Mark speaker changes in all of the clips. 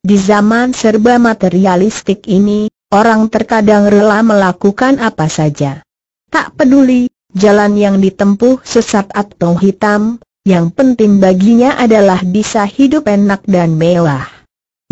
Speaker 1: Di zaman serba materialistik ini, orang terkadang rela melakukan apa saja. Tak peduli jalan yang ditempuh sesat atau hitam, yang penting baginya adalah bisa hidup enak dan mewah.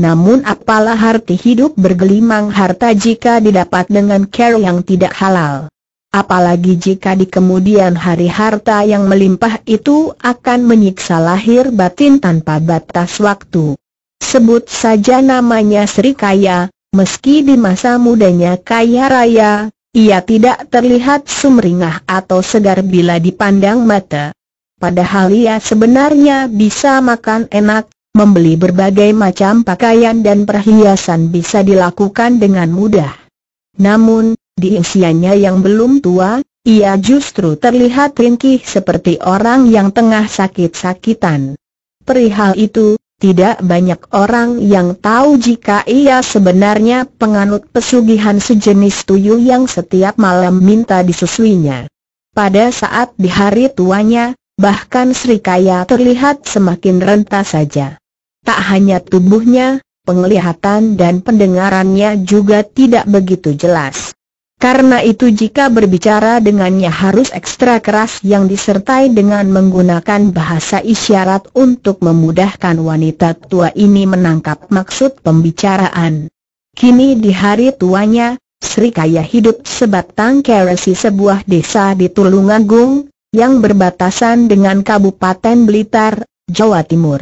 Speaker 1: Namun apalah arti hidup bergelimang harta jika didapat dengan cara yang tidak halal? Apalagi jika di kemudian hari harta yang melimpah itu akan menyiksa lahir batin tanpa batas waktu. Sebut saja namanya Sri Kaya, meski di masa mudanya kaya raya, ia tidak terlihat sumringah atau segar bila dipandang mata. Padahal ia sebenarnya bisa makan enak, membeli berbagai macam pakaian dan perhiasan bisa dilakukan dengan mudah. Namun, di usianya yang belum tua, ia justru terlihat ringkih seperti orang yang tengah sakit-sakitan. Perihal itu, tidak banyak orang yang tahu jika ia sebenarnya penganut pesugihan sejenis tuyul yang setiap malam minta disusuinya. Pada saat di hari tuanya, bahkan Sri Kaya terlihat semakin renta saja. Tak hanya tubuhnya, penglihatan dan pendengarannya juga tidak begitu jelas. Karena itu jika berbicara dengannya harus ekstra keras yang disertai dengan menggunakan bahasa isyarat untuk memudahkan wanita tua ini menangkap maksud pembicaraan. Kini di hari tuanya, Sri Kaya hidup sebatang kara di sebuah desa di Tulungagung, yang berbatasan dengan Kabupaten Blitar, Jawa Timur.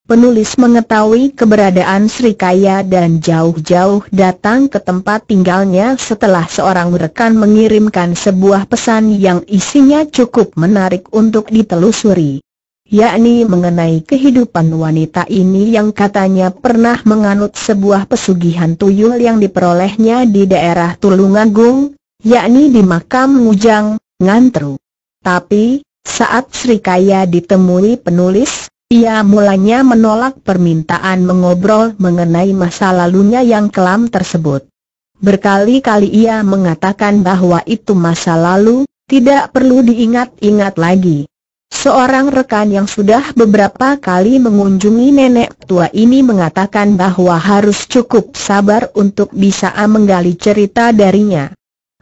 Speaker 1: Penulis mengetahui keberadaan Sri Kaya dan jauh-jauh datang ke tempat tinggalnya setelah seorang rekan mengirimkan sebuah pesan yang isinya cukup menarik untuk ditelusuri. Yakni mengenai kehidupan wanita ini yang katanya pernah menganut sebuah pesugihan tuyul yang diperolehnya di daerah Tulungagung, yakni di makam Ngujang, Ngantru. Tapi, saat Sri Kaya ditemui penulis, ia mulanya menolak permintaan mengobrol mengenai masa lalunya yang kelam tersebut. Berkali-kali ia mengatakan bahwa itu masa lalu, tidak perlu diingat-ingat lagi. Seorang rekan yang sudah beberapa kali mengunjungi nenek tua ini mengatakan bahwa harus cukup sabar untuk bisa menggali cerita darinya.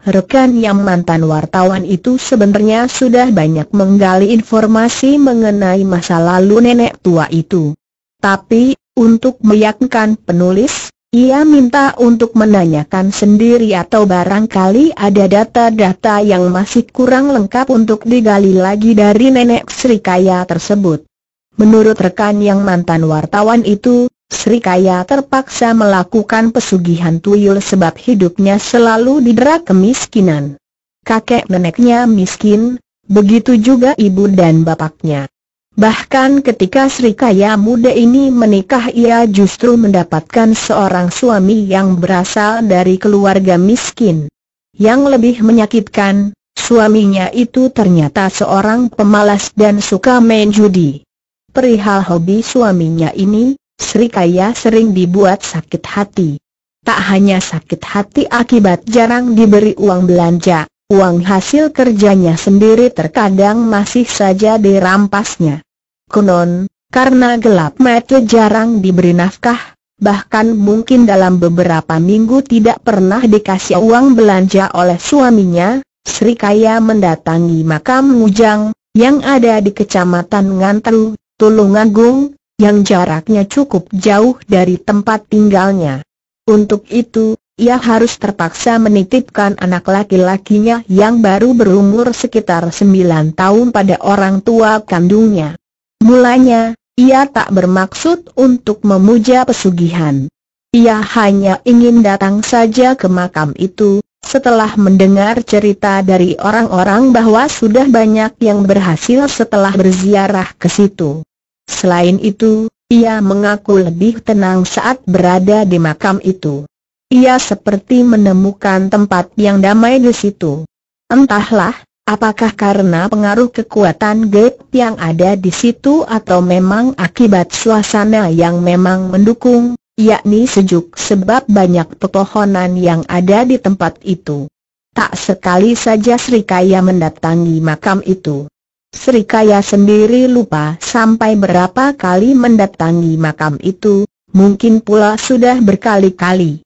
Speaker 1: Rekan yang mantan wartawan itu sebenarnya sudah banyak menggali informasi mengenai masa lalu nenek tua itu. Tapi, untuk meyakinkan penulis, ia minta untuk menanyakan sendiri atau barangkali ada data-data yang masih kurang lengkap untuk digali lagi dari nenek Sri Kaya tersebut. Menurut rekan yang mantan wartawan itu, Sri Kaya terpaksa melakukan pesugihan tuyul sebab hidupnya selalu didera kemiskinan. Kakek neneknya miskin, begitu juga ibu dan bapaknya. Bahkan ketika Sri Kaya muda ini menikah, ia justru mendapatkan seorang suami yang berasal dari keluarga miskin. Yang lebih menyakitkan, suaminya itu ternyata seorang pemalas dan suka main judi. Perihal hobi suaminya ini, Sri Kaya sering dibuat sakit hati. Tak hanya sakit hati akibat jarang diberi uang belanja, uang hasil kerjanya sendiri terkadang masih saja dirampasnya. Konon, karena gelap mata jarang diberi nafkah, bahkan mungkin dalam beberapa minggu tidak pernah dikasih uang belanja oleh suaminya, Sri Kaya mendatangi makam Ngujang, yang ada di Kecamatan Ngantru, Tulungagung, yang jaraknya cukup jauh dari tempat tinggalnya. Untuk itu, ia harus terpaksa menitipkan anak laki-lakinya yang baru berumur sekitar 9 tahun pada orang tua kandungnya. Mulanya, ia tak bermaksud untuk memuja pesugihan. Ia hanya ingin datang saja ke makam itu, setelah mendengar cerita dari orang-orang bahwa sudah banyak yang berhasil setelah berziarah ke situ. Selain itu, ia mengaku lebih tenang saat berada di makam itu. Ia seperti menemukan tempat yang damai di situ. Entahlah, apakah karena pengaruh kekuatan gaib yang ada di situ atau memang akibat suasana yang memang mendukung, yakni sejuk sebab banyak pepohonan yang ada di tempat itu. Tak sekali saja Sri Kaya mendatangi makam itu. Sri Kaya sendiri lupa sampai berapa kali mendatangi makam itu, mungkin pula sudah berkali-kali.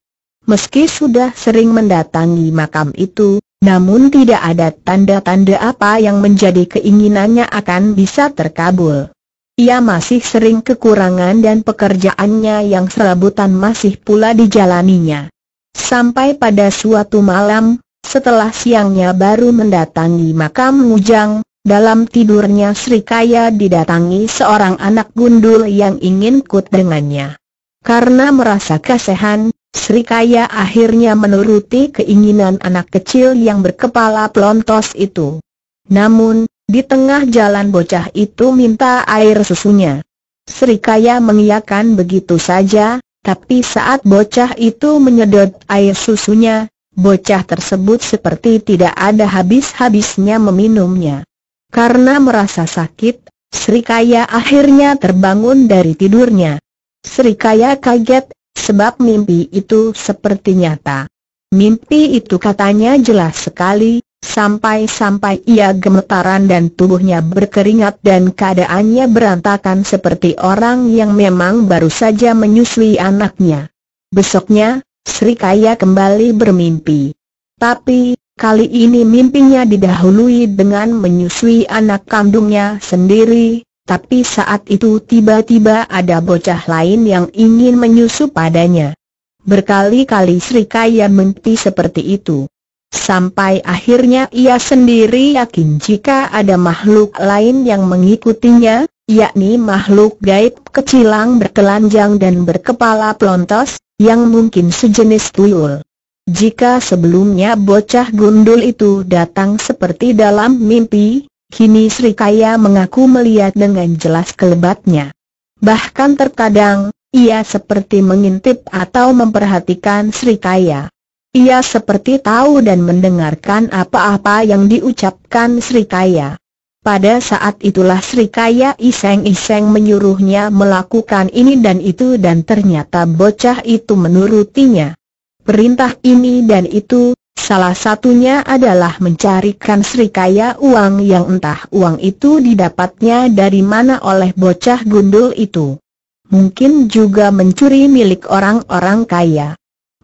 Speaker 1: Meski sudah sering mendatangi makam itu, namun tidak ada tanda-tanda apa yang menjadi keinginannya akan bisa terkabul. Ia masih sering kekurangan dan pekerjaannya yang serabutan masih pula dijalaninya. Sampai pada suatu malam, setelah siangnya baru mendatangi makam Ngujang, dalam tidurnya Srikaya didatangi seorang anak gundul yang ingin ikut dengannya. Karena merasa kasihan, Srikaya akhirnya menuruti keinginan anak kecil yang berkepala pelontos itu. Namun, di tengah jalan bocah itu minta air susunya. Srikaya mengiyakan begitu saja, tapi saat bocah itu menyedot air susunya, bocah tersebut seperti tidak ada habis-habisnya meminumnya. Karena merasa sakit, Srikaya akhirnya terbangun dari tidurnya. Srikaya kaget, sebab mimpi itu seperti nyata. Mimpi itu katanya jelas sekali, sampai-sampai ia gemetaran dan tubuhnya berkeringat dan keadaannya berantakan seperti orang yang memang baru saja menyusui anaknya. Besoknya, Srikaya kembali bermimpi. Tapi kali ini mimpinya didahului dengan menyusui anak kandungnya sendiri, tapi saat itu tiba-tiba ada bocah lain yang ingin menyusu padanya. Berkali-kali Srikaya mimpi seperti itu. Sampai akhirnya ia sendiri yakin jika ada makhluk lain yang mengikutinya, yakni makhluk gaib kecilang bertelanjang dan berkepala pelontos, yang mungkin sejenis tuyul. Jika sebelumnya bocah gundul itu datang seperti dalam mimpi, kini Srikaya mengaku melihat dengan jelas kelebatnya. Bahkan terkadang, ia seperti mengintip atau memperhatikan Srikaya. Ia seperti tahu dan mendengarkan apa-apa yang diucapkan Srikaya. Pada saat itulah Srikaya iseng-iseng menyuruhnya melakukan ini dan itu dan ternyata bocah itu menurutinya. Perintah ini dan itu, salah satunya adalah mencarikan Srikaya uang yang entah uang itu didapatnya dari mana oleh bocah gundul itu. Mungkin juga mencuri milik orang-orang kaya.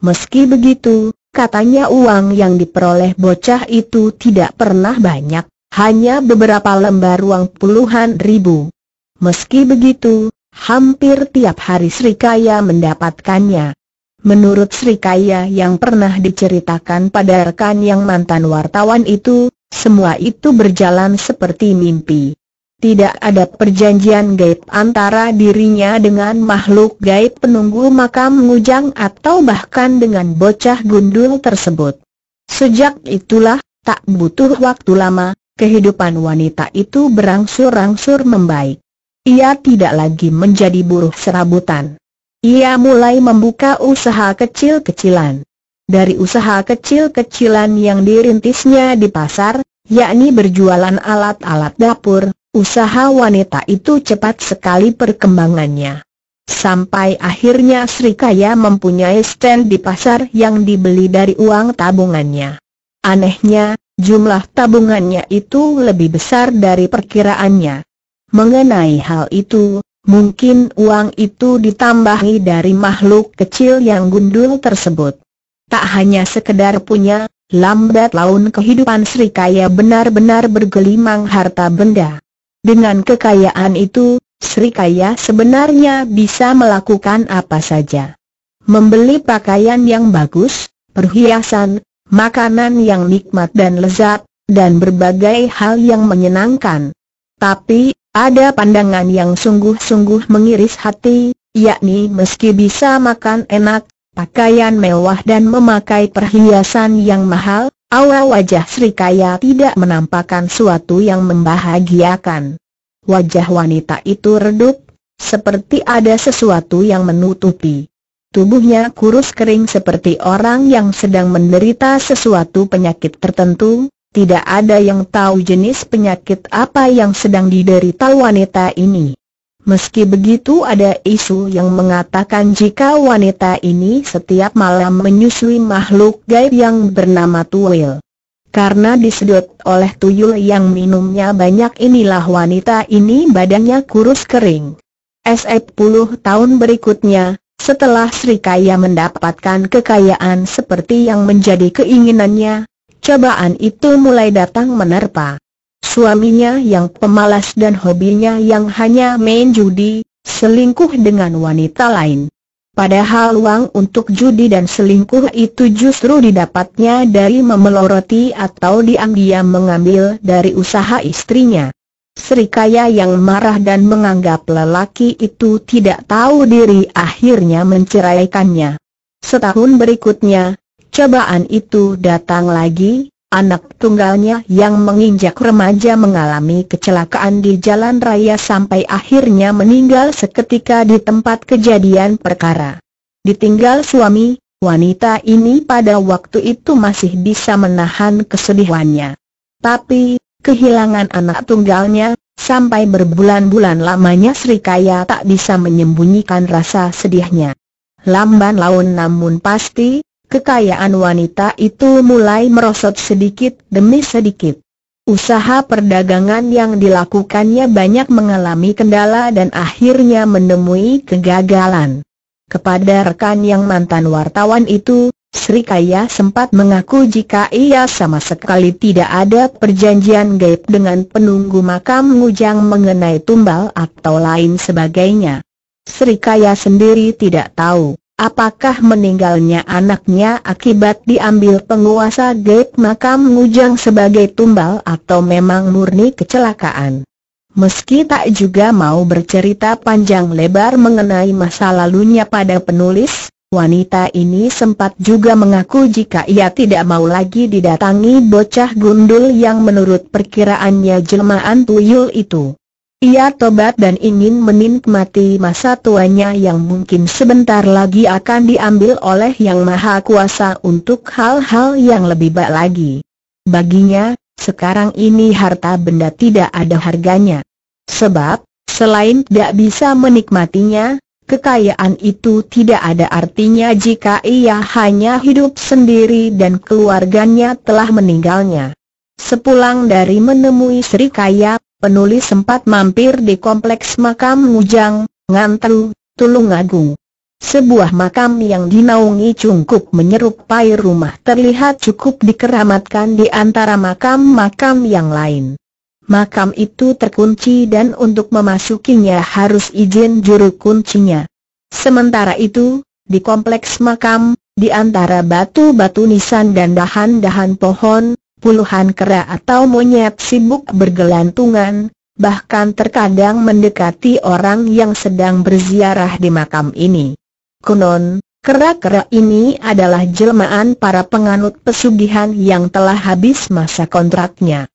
Speaker 1: Meski begitu, katanya uang yang diperoleh bocah itu tidak pernah banyak, hanya beberapa lembar uang puluhan ribu. Meski begitu, hampir tiap hari Srikaya mendapatkannya. Menurut Srikaya yang pernah diceritakan pada rekan yang mantan wartawan itu, semua itu berjalan seperti mimpi. Tidak ada perjanjian gaib antara dirinya dengan makhluk gaib penunggu makam Ngujang atau bahkan dengan bocah gundul tersebut. Sejak itulah, tak butuh waktu lama, kehidupan wanita itu berangsur-angsur membaik. Ia tidak lagi menjadi buruh serabutan. Ia mulai membuka usaha kecil-kecilan. Dari usaha kecil-kecilan yang dirintisnya di pasar, yakni berjualan alat-alat dapur, usaha wanita itu cepat sekali perkembangannya. Sampai akhirnya Srikaya mempunyai stand di pasar yang dibeli dari uang tabungannya. Anehnya, jumlah tabungannya itu lebih besar dari perkiraannya. Mengenai hal itu, mungkin uang itu ditambahi dari makhluk kecil yang gundul tersebut. Tak hanya sekedar punya, lambat laun kehidupan Srikaya benar-benar bergelimang harta benda. Dengan kekayaan itu, Srikaya sebenarnya bisa melakukan apa saja. Membeli pakaian yang bagus, perhiasan, makanan yang nikmat dan lezat, dan berbagai hal yang menyenangkan. Tapi, ada pandangan yang sungguh-sungguh mengiris hati, yakni meski bisa makan enak, pakaian mewah dan memakai perhiasan yang mahal, awal wajah Srikaya tidak menampakkan suatu yang membahagiakan. Wajah wanita itu redup, seperti ada sesuatu yang menutupi. Tubuhnya kurus kering seperti orang yang sedang menderita sesuatu penyakit tertentu. Tidak ada yang tahu jenis penyakit apa yang sedang diderita wanita ini. Meski begitu ada isu yang mengatakan jika wanita ini setiap malam menyusui makhluk gaib yang bernama tuyul. Karena disedot oleh tuyul yang minumnya banyak inilah wanita ini badannya kurus kering. 10 tahun berikutnya, Setelah Sri Kaya mendapatkan kekayaan seperti yang menjadi keinginannya, cobaan itu mulai datang menerpa. Suaminya yang pemalas dan hobinya yang hanya main judi, selingkuh dengan wanita lain. Padahal uang untuk judi dan selingkuh itu justru didapatnya dari memeloroti atau diam-diam mengambil dari usaha istrinya. Sri Kaya yang marah dan menganggap lelaki itu tidak tahu diri akhirnya menceraikannya. Setahun berikutnya, cobaan itu datang lagi. Anak tunggalnya yang menginjak remaja mengalami kecelakaan di jalan raya sampai akhirnya meninggal seketika di tempat kejadian perkara. Ditinggal suami, wanita ini pada waktu itu masih bisa menahan kesedihannya. Tapi kehilangan anak tunggalnya, sampai berbulan-bulan lamanya Sri Kaya tak bisa menyembunyikan rasa sedihnya. Lamban laun namun pasti, kekayaan wanita itu mulai merosot sedikit demi sedikit. Usaha perdagangan yang dilakukannya banyak mengalami kendala dan akhirnya menemui kegagalan. Kepada rekan yang mantan wartawan itu, Sri Kaya sempat mengaku jika ia sama sekali tidak ada perjanjian gaib dengan penunggu makam Ngujang mengenai tumbal atau lain sebagainya. Sri Kaya sendiri tidak tahu apakah meninggalnya anaknya akibat diambil penguasa gaib makam Ngujang sebagai tumbal atau memang murni kecelakaan. Meski tak juga mau bercerita panjang lebar mengenai masa lalunya pada penulis, wanita ini sempat juga mengaku jika ia tidak mau lagi didatangi bocah gundul yang menurut perkiraannya jelmaan tuyul itu. Ia tobat dan ingin menikmati masa tuanya yang mungkin sebentar lagi akan diambil oleh Yang Maha Kuasa untuk hal-hal yang lebih baik lagi. Baginya, sekarang ini harta benda tidak ada harganya. Sebab, selain tidak bisa menikmatinya, kekayaan itu tidak ada artinya jika ia hanya hidup sendiri dan keluarganya telah meninggalnya. Sepulang dari menemui Sri Kaya, penulis sempat mampir di kompleks makam Ngujang, Ngantru, Tulungagung. Sebuah makam yang dinaungi cungkup menyerupai rumah terlihat cukup dikeramatkan di antara makam-makam yang lain. Makam itu terkunci dan untuk memasukinya harus izin juru kuncinya. Sementara itu, di kompleks makam, di antara batu-batu nisan dan dahan-dahan pohon, puluhan kera atau monyet sibuk bergelantungan, bahkan terkadang mendekati orang yang sedang berziarah di makam ini. Konon, kera-kera ini adalah jelmaan para penganut pesugihan yang telah habis masa kontraknya.